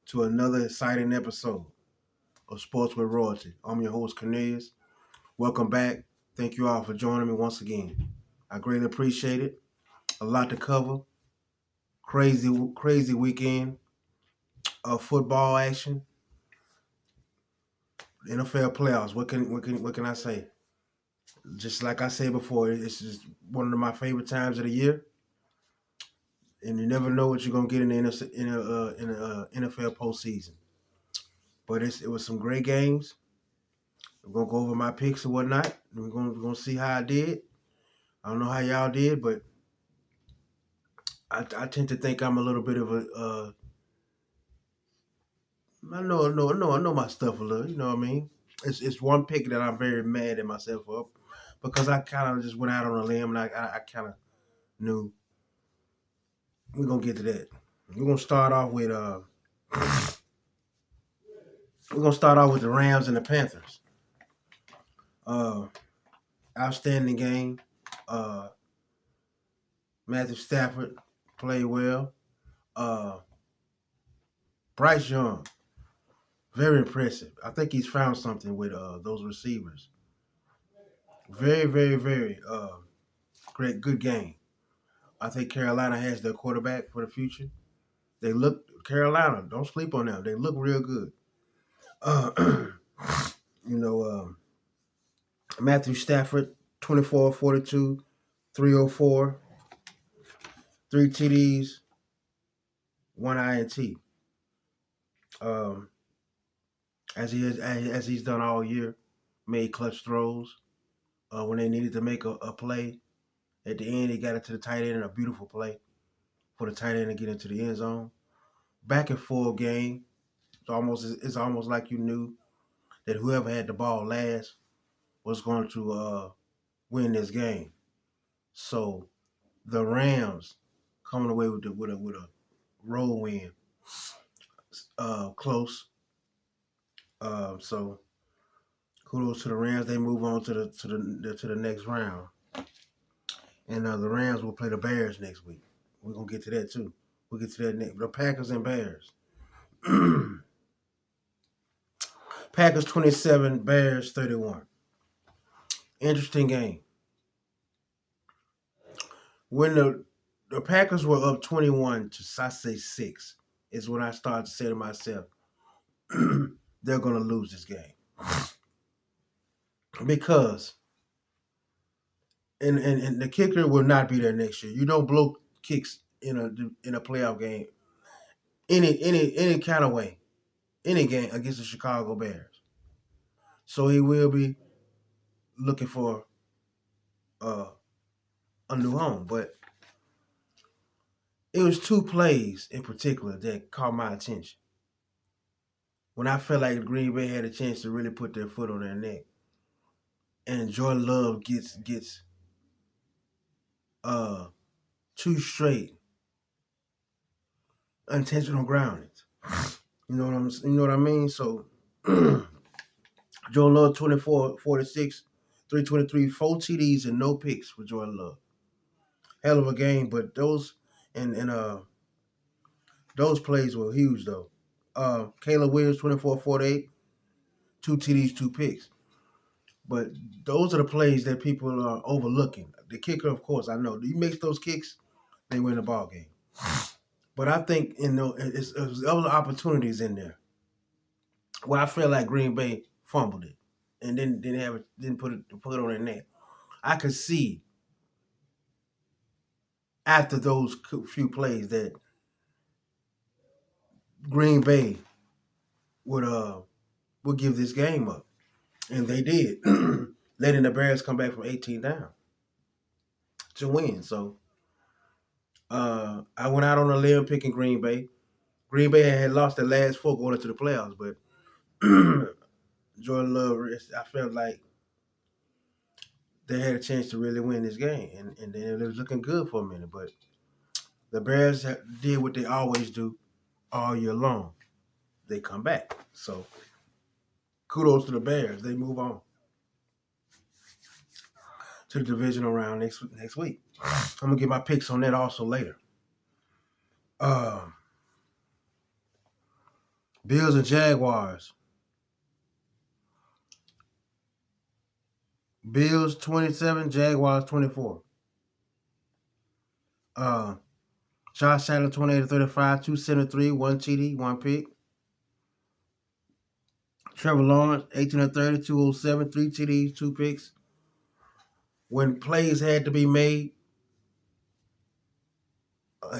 to another exciting episode of Sports with Royalty. I'm your host, Cornelius. Welcome back. Thank you all for joining me once again. I greatly appreciate it. A lot to cover. Crazy weekend of football action. NFL playoffs. What can I say? Just like I said before, it's just one of my favorite times of the year, and you never know what you're gonna get in the NFL postseason. But it was some great games. We're gonna go over my picks and whatnot. We're gonna see how I did. I don't know how y'all did, but I tend to think I'm a little bit of a. I know my stuff a little. You know what I mean? It's one pick that I'm very mad at myself for, because I kind of just went out on a limb and I kind of knew. We're gonna get to that. We're gonna start off with the Rams and the Panthers. Uh, Outstanding game. Uh, Matthew Stafford played well. Uh, Bryce Young, very impressive. I think he's found something with those receivers. Very great, good game. I think Carolina has their quarterback for the future. They look Carolina. Don't sleep on them. They look real good. Uh, you know, Matthew Stafford, 24-42, 304, three TDs, one INT. Um, as he's done all year, made clutch throws when they needed to make a play. At the end, he got it to the tight end in a beautiful play for the tight end to get into the end zone. Back and forth game. It's almost like you knew that whoever had the ball last was going to win this game. So the Rams coming away with a roll win, close. So kudos to the Rams. They move on to the next round, and the Rams will play the Bears next week. We're gonna get to that too. We'll get to that next. The Packers and Bears. Packers 27, Bears 31. Interesting game. When the Packers were up 21 to I say 6, is when I started to say to myself, they're gonna lose this game. Because and the kicker will not be there next year. You don't blow kicks in a playoff game any kind of way, any game against the Chicago Bears. So he will be looking for uh, a new home. But it was two plays in particular that caught my attention. When I felt like Green Bay had a chance to really put their foot on their neck, and Jordan Love gets uh, two straight intentional groundings. You know what I mean? So Jordan Love 24, 46, 323, 4 TDs and no picks for Jordan Love. Hell of a game, but and those plays were huge though. Caleb Williams 24-48, 2 TDs, 2 picks. But those are the plays that people are overlooking. The kicker, of course, I know. You mix those kicks, they win the ball game. But I think there's other opportunities in there where I feel like Green Bay fumbled it and didn't put it on their neck. I could see after those few plays that Green Bay would give this game up, and they did, letting the Bears come back from 18 down to win. So I went out on a limb picking Green Bay. Green Bay had lost their last 4 going into the playoffs, but Jordan Love, I felt like they had a chance to really win this game, and then it was looking good for a minute. But the Bears did what they always do all year long. They come back. So kudos to the Bears. They move on to the divisional round next week. I'm gonna get my picks on that also later. Bills and Jaguars. Bills 27, Jaguars 24. Uh, Josh Allen 28 to 35, 273, 1 TD, 1 pick. Trevor Lawrence 18 to 30, 207, 3 TDs, 2 picks. When plays had to be made,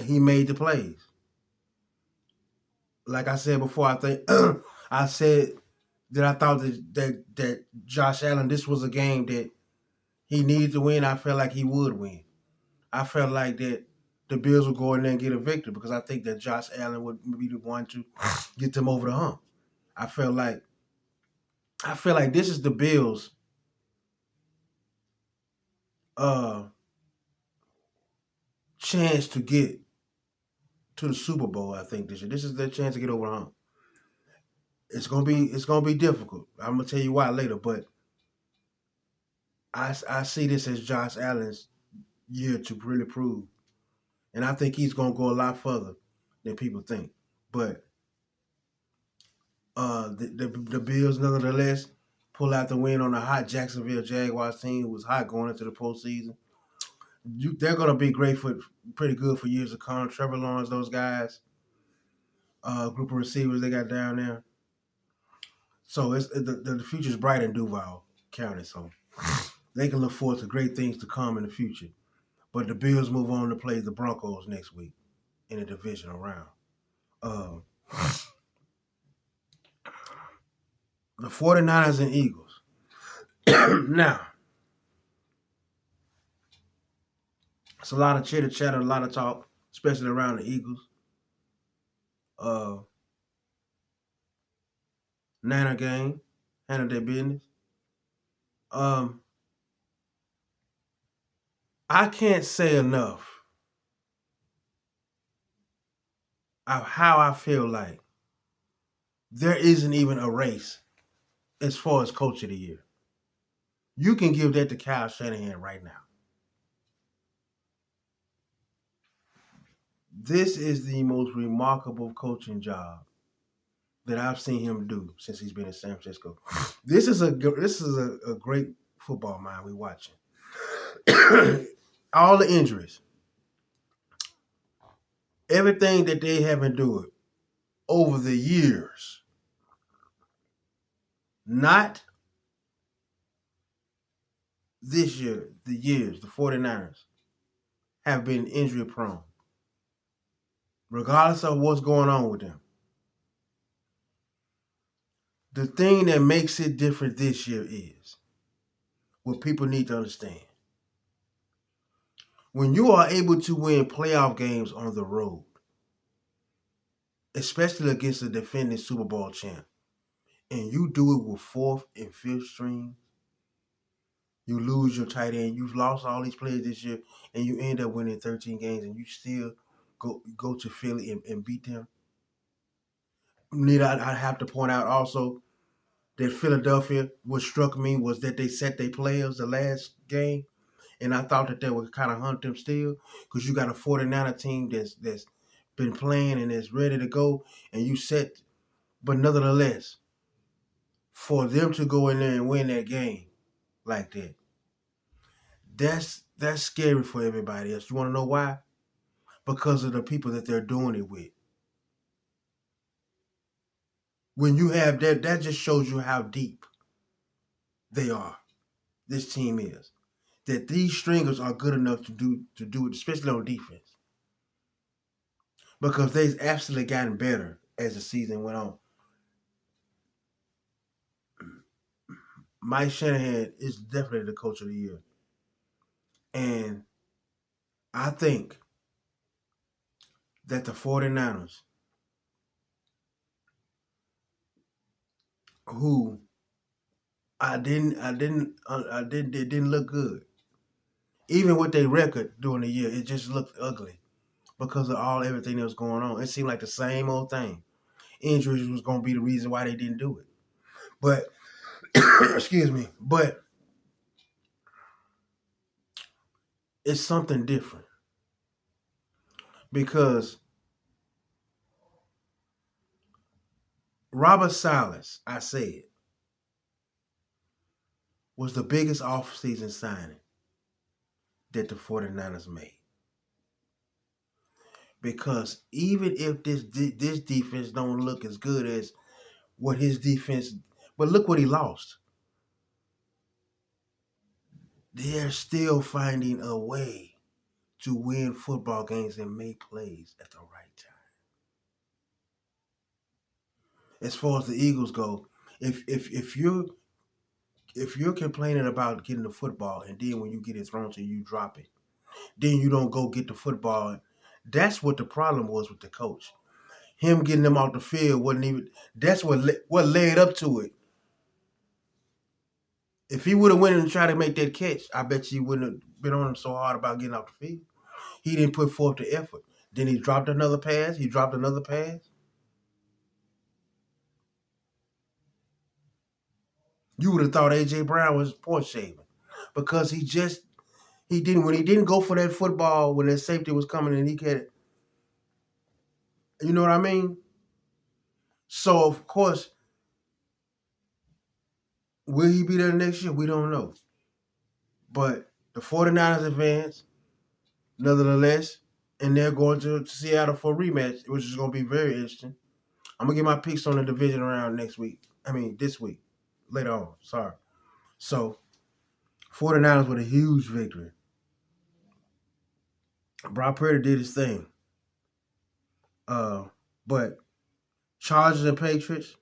he made the plays. Like I said before, I think I said that I thought that Josh Allen, this was a game that he needed to win. I felt like he would win. I felt like that the Bills would go in there and get a victory because I think that Josh Allen would be the one to get them over the hump. I feel like this is the Bills' chance to get to the Super Bowl. I think this year. This is their chance to get over the hump. It's gonna be difficult. I'm gonna tell you why later, but I see this as Josh Allen's year to really prove, and I think he's gonna go a lot further than people think. But the Bills, nonetheless, pull out the win on a hot Jacksonville Jaguars team who was hot going into the postseason. They're gonna be pretty good for years to come. Trevor Lawrence, those guys, group of receivers they got down there. So the future's bright in Duval County. So they can look forward to great things to come in the future. But the Bills move on to play the Broncos next week in the divisional round. The 49ers and Eagles. Now, it's a lot of chitter chatter, a lot of talk, especially around the Eagles. Niner game, handle their business. I can't say enough of how I feel like there isn't even a race as far as coach of the year. You can give that to Kyle Shanahan right now. This is the most remarkable coaching job that I've seen him do since he's been in San Francisco. This is a great football mind we're watching. All the injuries, everything that they have endured over the years, not this year, the 49ers have been injury prone, regardless of what's going on with them. The thing that makes it different this year is what people need to understand. When you are able to win playoff games on the road, especially against the defending Super Bowl champ, and you do it with fourth and fifth string, you lose your tight end. You've lost all these players this year, and you end up winning 13 games, and you still go to Philly and beat them. I have to point out also that Philadelphia, what struck me was that they set their players the last game, and I thought that they would kind of hunt them still because you got a 49er team that's been playing and is ready to go, and you set, but nonetheless, for them to go in there and win that game like that, that's scary for everybody else. You want to know why? Because of the people that they're doing it with. When you have that just shows you how deep they are. This team is. That these stringers are good enough to do it, especially on defense. Because they've absolutely gotten better as the season went on. Mike Shanahan is definitely the coach of the year. And I think that the 49ers, who it didn't look good. Even with their record during the year, it just looked ugly because of everything that was going on. It seemed like the same old thing. Injuries was going to be the reason why they didn't do it. But, excuse me, but it's something different because Robert Silas, I said, was the biggest offseason signing that the 49ers made. Because even if this defense don't look as good as what his defense, but look what he lost. They're still finding a way to win football games and make plays at the right time. As far as the Eagles go, if you're complaining about getting the football and then when you get it thrown to you, drop it, then you don't go get the football. That's what the problem was with the coach. Him getting them off the field wasn't even. That's what led up to it. If he would have went and tried to make that catch, I bet you wouldn't have been on him so hard about getting off the field. He didn't put forth the effort. Then he dropped another pass. He dropped another pass. You would have thought A.J. Brown was point shaving because he didn't when he didn't go for that football when that safety was coming and he had it. You know what I mean? So of course, will he be there next year? We don't know. But the 49ers advance, nonetheless, and they're going to Seattle for a rematch, which is going to be very interesting. I'm going to get my picks on the division round this week. Later on. Sorry. So, 49ers with a huge victory. Brock Purdy did his thing. But Chargers and Patriots.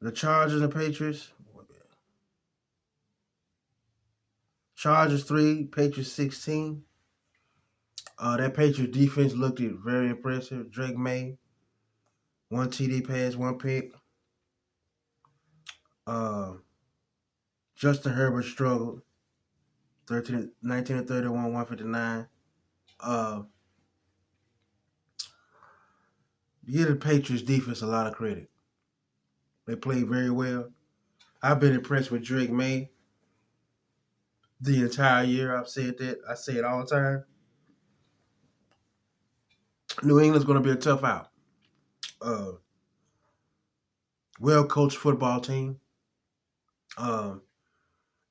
The Chargers and Patriots. Chargers 3, Patriots 16. That Patriots defense looked very impressive. Drake May, 1 TD pass, 1 pick. Justin Herbert struggled. 19 and 31, 159. Give the Patriots defense a lot of credit. They played very well. I've been impressed with Drake May the entire year. I've said that. I say it all the time. New England's going to be a tough out. Well-coached football team.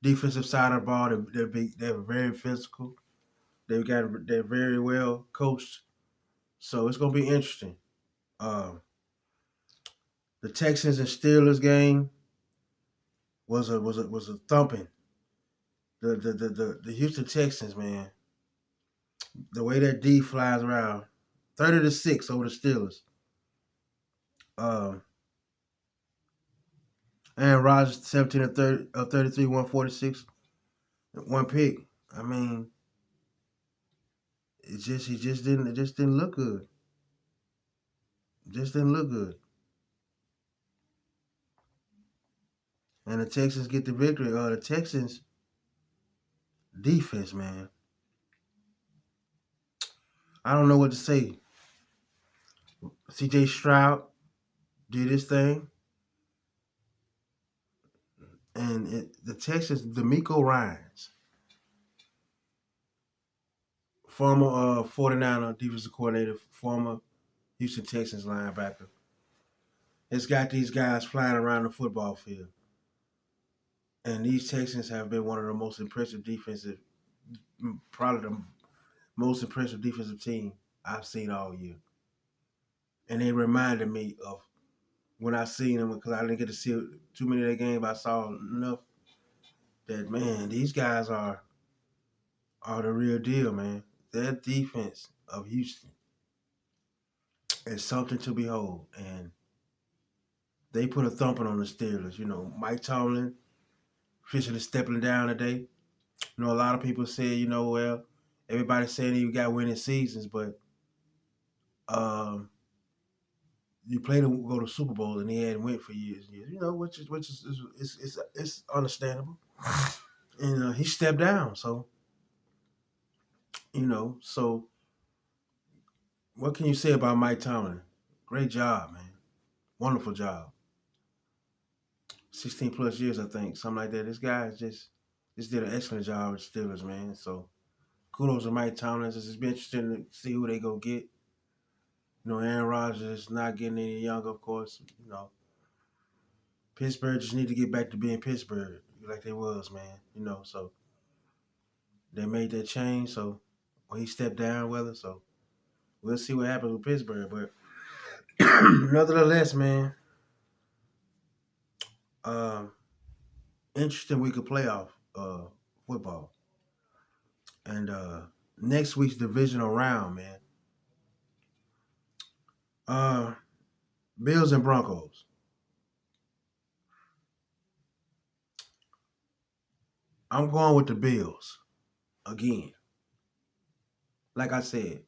Defensive side of the ball, they're very physical. They're very well coached. So it's going to be interesting. The Texans and Steelers game was a thumping. The Houston Texans, man, the way that D flies around, 30-6 over the Steelers. Aaron Rodgers 17 of 33, 146, 1 pick. I mean, it just didn't look good. It just didn't look good. And the Texans get the victory. The Texans defense, man. I don't know what to say. C.J. Stroud did his thing. And the Texans, D'Amico Ryans, former 49er defensive coordinator, former Houston Texans linebacker, has got these guys flying around the football field. And these Texans have been one of the most impressive probably the most impressive defensive team I've seen all year. And they reminded me of when I seen them, because I didn't get to see too many of their games, I saw enough that, man, these guys are the real deal, man. Their defense of Houston is something to behold. And they put a thumping on the Steelers. You know, Mike Tomlin officially stepping down today. You know, a lot of people say, well, everybody's saying you got winning seasons, but you play to go to Super Bowl and he hadn't went for years and years. You know, which is it's understandable. And he stepped down, so so what can you say about Mike Tomlin? Great job, man. Wonderful job. 16 plus years, I think, something like that. This guy just did an excellent job with the Steelers, man. So kudos to Mike Tomlin. It's just be interesting to see who they go get. Aaron Rodgers is not getting any younger, of course. Pittsburgh just need to get back to being Pittsburgh like they was, man. So they made that change. So when he stepped down, so we'll see what happens with Pittsburgh. But nevertheless, man, um, interesting week of playoff football. And next week's divisional round, man. Uh, Bills and Broncos. I'm going with the Bills again. Like I said,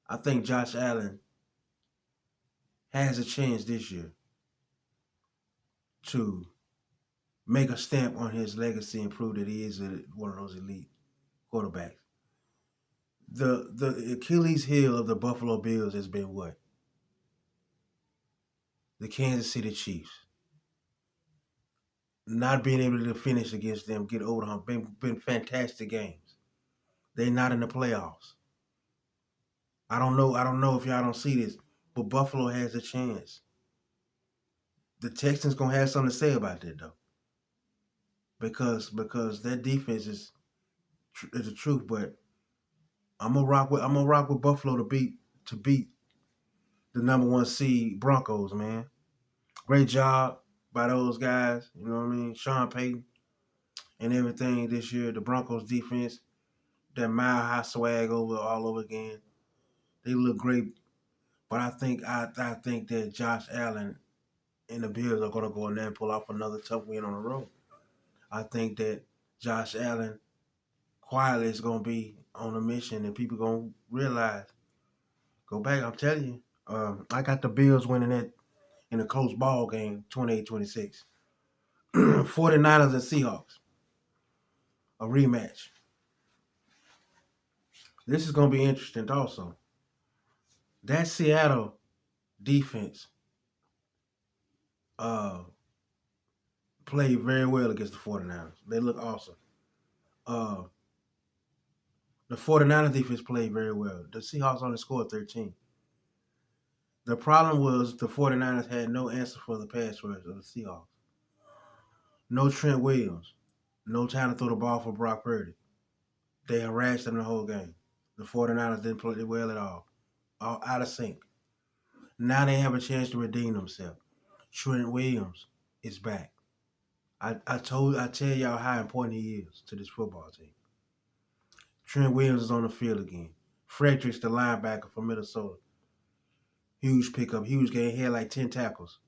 I think Josh Allen has a chance this year to make a stamp on his legacy and prove that he is one of those elite quarterbacks. The Achilles heel of the Buffalo Bills has been what? The Kansas City Chiefs. Not being able to finish against them, get over the hump, been fantastic games. They're not in the playoffs. I don't know if y'all don't see this, but Buffalo has a chance. The Texans gonna have something to say about that though, because their defense is the truth. But I'm gonna rock with Buffalo to beat the number one seed Broncos, man. Great job by those guys. You know what I mean? Sean Payton and everything this year. The Broncos defense, that mile high swag all over again. They look great, but I think that Josh Allen and the Bills are gonna go in there and pull off another tough win on the road. I think that Josh Allen quietly is gonna be on a mission, and people gonna realize. Go back, I'm telling you. I got the Bills winning it in a close ball game, 28-26. 49ers and Seahawks, a rematch. This is gonna be interesting also. That Seattle defense uh, played very well against the 49ers. They look awesome. Uh, the 49ers defense played very well. The Seahawks only scored 13. The problem was the 49ers had no answer for the pass rush of the Seahawks. No Trent Williams. No time to throw the ball for Brock Purdy. They harassed them the whole game. The 49ers didn't play well at all out of sync. Now they have a chance to redeem themselves. Trent Williams is back. I tell y'all how important he is to this football team. Trent Williams is on the field again. Fredericks, the linebacker from Minnesota. Huge pickup, huge game. He had like 10 tackles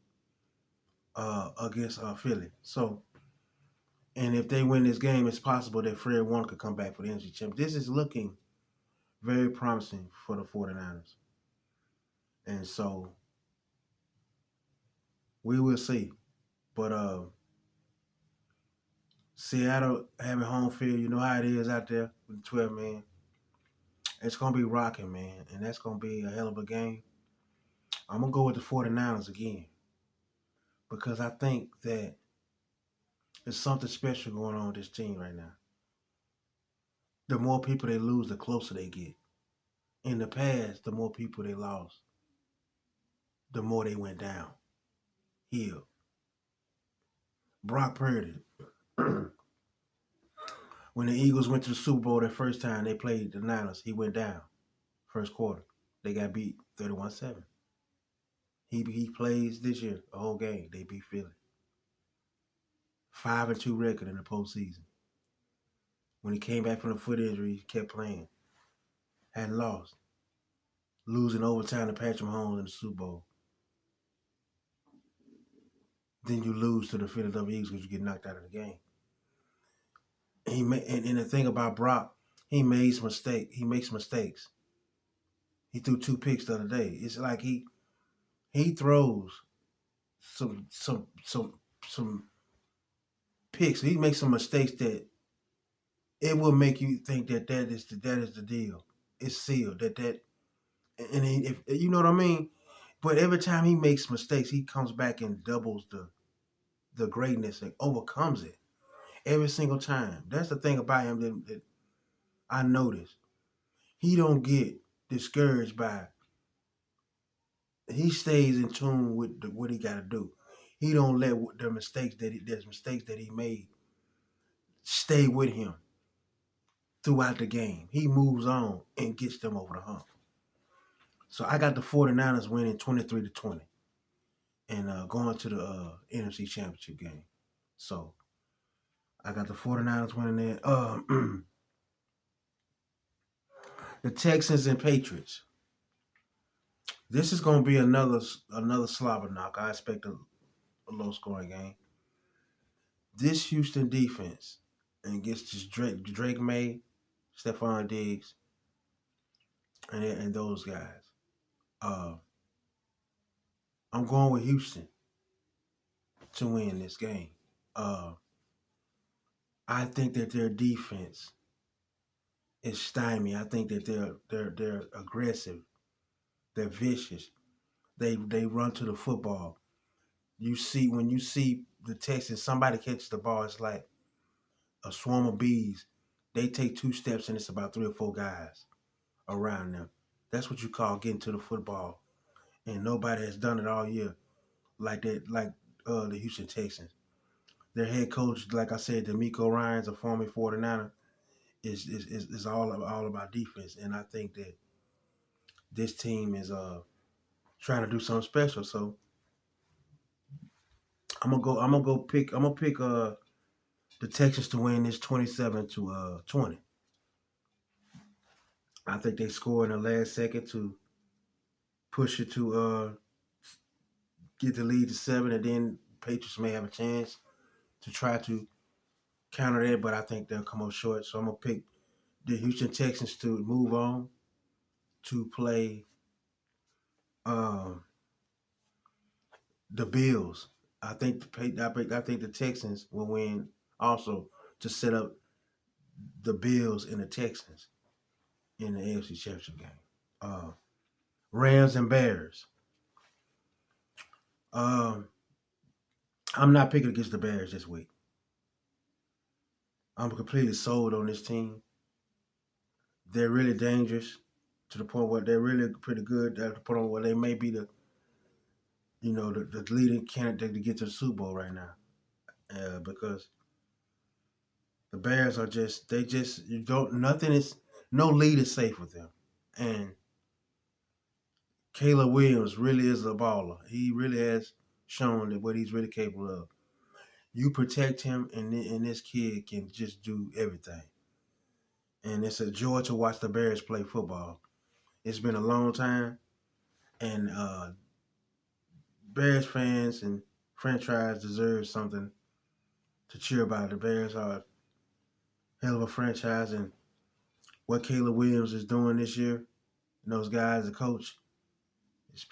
against Philly. So, and if they win this game, it's possible that Fred Warner could come back for the NFC Championship. This is looking very promising for the 49ers. And so, we will see. But Seattle having home field, you know how it is out there with the 12 man. It's going to be rocking, man. And that's going to be a hell of a game. I'm going to go with the 49ers again. Because I think that there's something special going on with this team right now. The more people they lose, the closer they get. In the past, the more people they lost, the more they went down. Hill. Brock Purdy. When the Eagles went to the Super Bowl the first time they played the Niners, he went down. First quarter. They got beat 31-7. He plays this year, a whole game. They beat Philly. 5-2 record in the postseason. When he came back from the foot injury, he kept playing. Hadn't lost. Losing overtime to Patrick Mahomes in the Super Bowl. Then you lose to the Philadelphia Eagles because you get knocked out of the game. And the thing about Brock, he makes mistakes. He threw 2 picks the other day. It's like he throws some picks. He makes some mistakes that it will make you think that is the deal. It's sealed. And if you know what I mean. But every time he makes mistakes, he comes back and doubles the greatness and overcomes it every single time. That's the thing about him that I noticed. He don't get discouraged by he stays in tune with what he got to do. He don't let the mistakes that he made stay with him throughout the game. He moves on and gets them over the hump. So I got the 49ers winning 23-20 and going to the NFC Championship game. So I got the 49ers winning that. The Texans and Patriots. This is going to be another slobber knock. I expect a low scoring game. This Houston defense and gets this Drake May, Stephon Diggs, and those guys. I'm going with Houston to win this game. I think that their defense is stymied. I think that they're aggressive. They're vicious. They run to the football. When you see the Texans, somebody catches the ball, it's like a swarm of bees. They take 2 steps and it's about 3 or 4 guys around them. That's what you call getting to the football. And nobody has done it all year like that, like the Houston Texans. Their head coach, like I said, D'Amico Ryans, a former 49er, is all about defense. And I think that this team is trying to do something special. So I'm gonna pick the Texans to win this 27-20. I think they score in the last second to push it to get the lead to 7, and then Patriots may have a chance to try to counter that, but I think they'll come up short. So I'm gonna pick the Houston Texans to move on to play the Bills. I think the Texans will win also to set up the Bills and the Texans in the AFC Championship game. Rams and Bears. I'm not picking against the Bears this week. I'm completely sold on this team. They're really dangerous to the point where they're really pretty good at the point where they may be the leading candidate to get to the Super Bowl right now. Because the Bears are no lead is safe with them. And Caleb Williams really is a baller. He really has shown that what he's really capable of. You protect him, and this kid can just do everything. And it's a joy to watch the Bears play football. It's been a long time, and Bears fans and franchise deserve something to cheer about. The Bears are a hell of a franchise, and what Caleb Williams is doing this year, and those guys, the coach, it's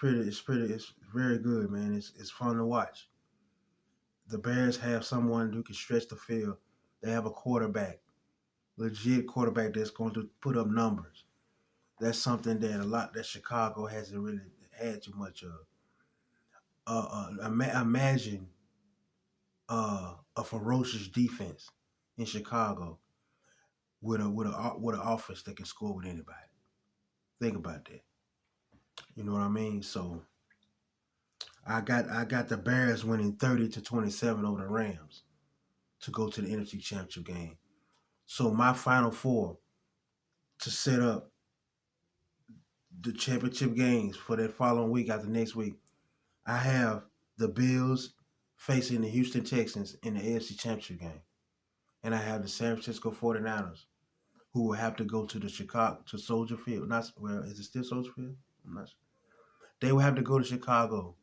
very good, man. It's fun to watch. The Bears have someone who can stretch the field. They have a quarterback, legit quarterback that's going to put up numbers. That's something that Chicago hasn't really had too much of. Imagine a ferocious defense in Chicago with an offense that can score with anybody. Think about that. You know what I mean? So I got the Bears winning 30-27 over the Rams to go to the NFC Championship game. So my final 4 to set up the championship games for that following week after next week, I have the Bills facing the Houston Texans in the AFC Championship game. And I have the San Francisco 49ers who will have to go to Soldier Field. Is it still Soldier Field? I'm not sure. They will have to go to Chicago.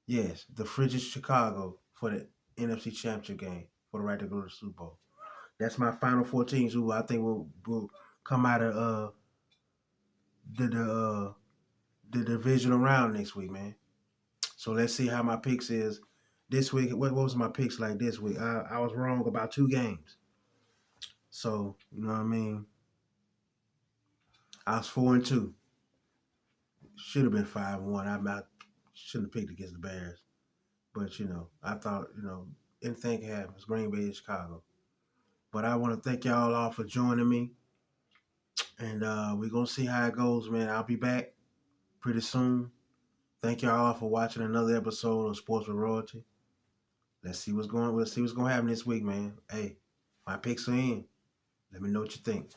Yes, the frigid Chicago for the NFC Championship game for the right to go to the Super Bowl. That's my final 4 teams who I think will come out of the divisional round next week, man. So let's see how my picks is this week. What was my picks like this week? I was wrong about 2 games. So, you know what I mean? I was 4-2. Should have been 5-1. I shouldn't have picked against the Bears. But, I thought, anything can happen. It's Green Bay and Chicago. But I want to thank y'all all for joining me. And we're going to see how it goes, man. I'll be back pretty soon. Thank y'all all for watching another episode of Sports with Royalty. Let's see what's going to happen this week, man. Hey, my picks are in. Let me know what you think.